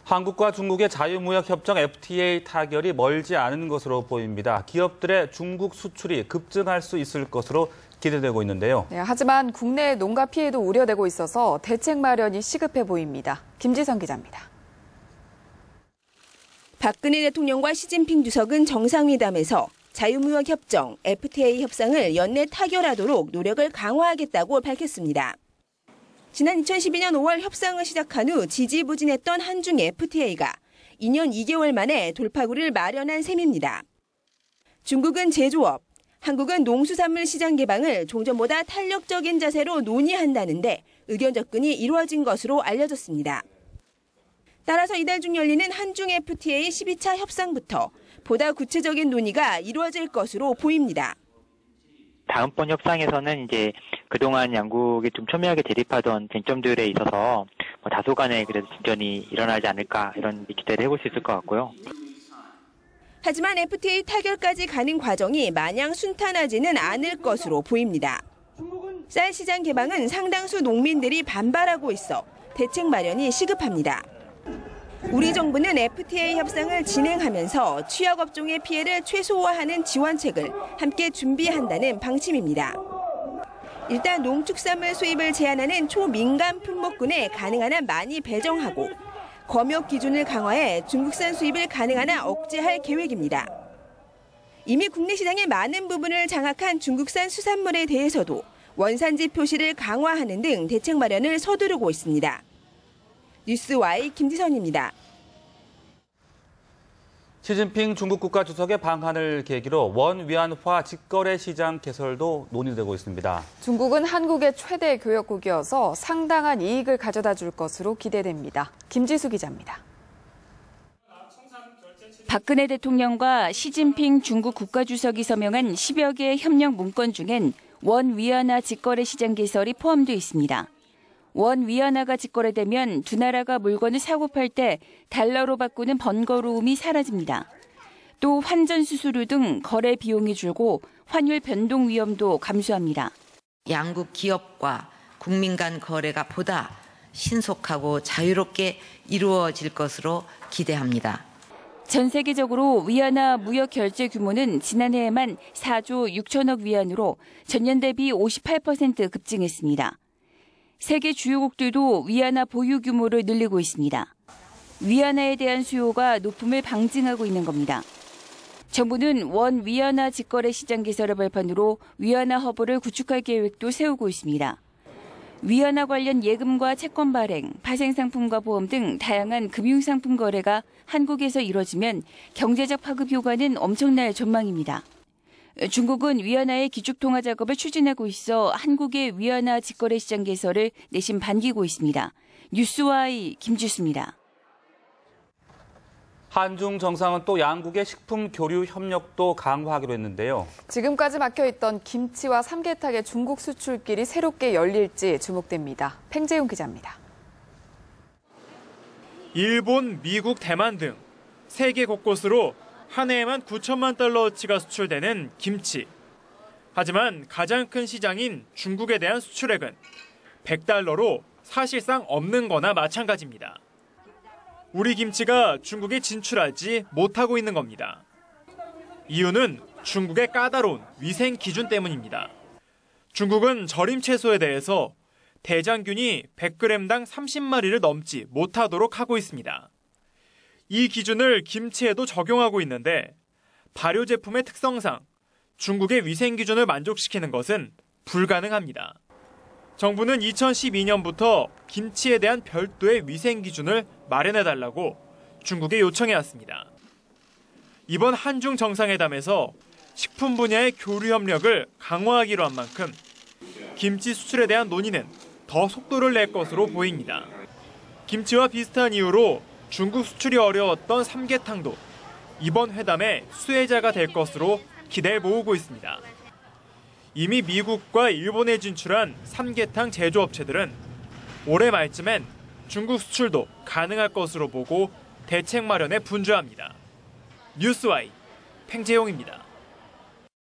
한국과 중국의 자유무역협정 FTA 타결이 멀지 않은 것으로 보입니다. 기업들의 중국 수출이 급증할 수 있을 것으로 기대되고 있는데요. 네, 하지만 국내 농가 피해도 우려되고 있어서 대책 마련이 시급해 보입니다. 김지선 기자입니다. 박근혜 대통령과 시진핑 주석은 정상회담에서 자유무역협정 FTA 협상을 연내 타결하도록 노력을 강화하겠다고 밝혔습니다. 지난 2012년 5월 협상을 시작한 후 지지부진했던 한중 FTA가 2년 2개월 만에 돌파구를 마련한 셈입니다. 중국은 제조업, 한국은 농수산물 시장 개방을 종전보다 탄력적인 자세로 논의한다는데 의견 접근이 이루어진 것으로 알려졌습니다. 따라서 이달 중 열리는 한중 FTA 12차 협상부터 보다 구체적인 논의가 이루어질 것으로 보입니다. 다음번 협상에서는 이제 그동안 양국이 좀 첨예하게 대립하던 쟁점들에 있어서 다소간의 그래도 진전이 일어나지 않을까 이런 기대를 해볼 수 있을 것 같고요. 하지만 FTA 타결까지 가는 과정이 마냥 순탄하지는 않을 것으로 보입니다. 쌀 시장 개방은 상당수 농민들이 반발하고 있어 대책 마련이 시급합니다. 우리 정부는 FTA 협상을 진행하면서 취약업종의 피해를 최소화하는 지원책을 함께 준비한다는 방침입니다. 일단 농축산물 수입을 제한하는 초민감 품목군에 가능한 한 많이 배정하고 검역 기준을 강화해 중국산 수입을 가능한 한 억제할 계획입니다. 이미 국내 시장의 많은 부분을 장악한 중국산 수산물에 대해서도 원산지 표시를 강화하는 등 대책 마련을 서두르고 있습니다. 뉴스와이 김지선입니다. 시진핑 중국 국가주석의 방한을 계기로 원위안화 직거래 시장 개설도 논의되고 있습니다. 중국은 한국의 최대 교역국이어서 상당한 이익을 가져다 줄 것으로 기대됩니다. 김지수 기자입니다. 박근혜 대통령과 시진핑 중국 국가주석이 서명한 10여 개의 협력 문건 중엔 원위안화 직거래 시장 개설이 포함되어 있습니다. 원위안화가 직거래되면 두 나라가 물건을 사고 팔 때 달러로 바꾸는 번거로움이 사라집니다. 또 환전 수수료 등 거래 비용이 줄고 환율 변동 위험도 감소합니다. 양국 기업과 국민 간 거래가 보다 신속하고 자유롭게 이루어질 것으로 기대합니다. 전 세계적으로 위안화 무역 결제 규모는 지난해에만 4조 6천억 위안으로 전년 대비 58% 급증했습니다. 세계 주요국들도 위안화 보유 규모를 늘리고 있습니다. 위안화에 대한 수요가 높음을 방증하고 있는 겁니다. 정부는 원 위안화 직거래 시장 개설을 발판으로 위안화 허브를 구축할 계획도 세우고 있습니다. 위안화 관련 예금과 채권 발행, 파생상품과 보험 등 다양한 금융상품 거래가 한국에서 이뤄지면 경제적 파급 효과는 엄청날 전망입니다. 중국은 위안화의 기축통화 작업을 추진하고 있어 한국의 위안화 직거래 시장 개설을 내심 반기고 있습니다. 뉴스와이 김지수입니다. 한중 정상은 또 양국의 식품 교류 협력도 강화하기로 했는데요. 지금까지 막혀있던 김치와 삼계탕의 중국 수출길이 새롭게 열릴지 주목됩니다. 팽재용 기자입니다. 일본, 미국, 대만 등 세계 곳곳으로 한 해에만 9천만 달러어치가 수출되는 김치. 하지만 가장 큰 시장인 중국에 대한 수출액은 100달러로 사실상 없는 거나 마찬가지입니다. 우리 김치가 중국에 진출하지 못하고 있는 겁니다. 이유는 중국의 까다로운 위생 기준 때문입니다. 중국은 절임 채소에 대해서 대장균이 100g당 30마리를 넘지 못하도록 하고 있습니다. 이 기준을 김치에도 적용하고 있는데 발효 제품의 특성상 중국의 위생 기준을 만족시키는 것은 불가능합니다. 정부는 2012년부터 김치에 대한 별도의 위생 기준을 마련해달라고 중국에 요청해왔습니다. 이번 한중 정상회담에서 식품 분야의 교류 협력을 강화하기로 한 만큼 김치 수출에 대한 논의는 더 속도를 낼 것으로 보입니다. 김치와 비슷한 이유로 중국 수출이 어려웠던 삼계탕도 이번 회담의 수혜자가 될 것으로 기대를 모으고 있습니다. 이미 미국과 일본에 진출한 삼계탕 제조업체들은 올해 말쯤엔 중국 수출도 가능할 것으로 보고 대책 마련에 분주합니다. 뉴스와이 팽재용입니다.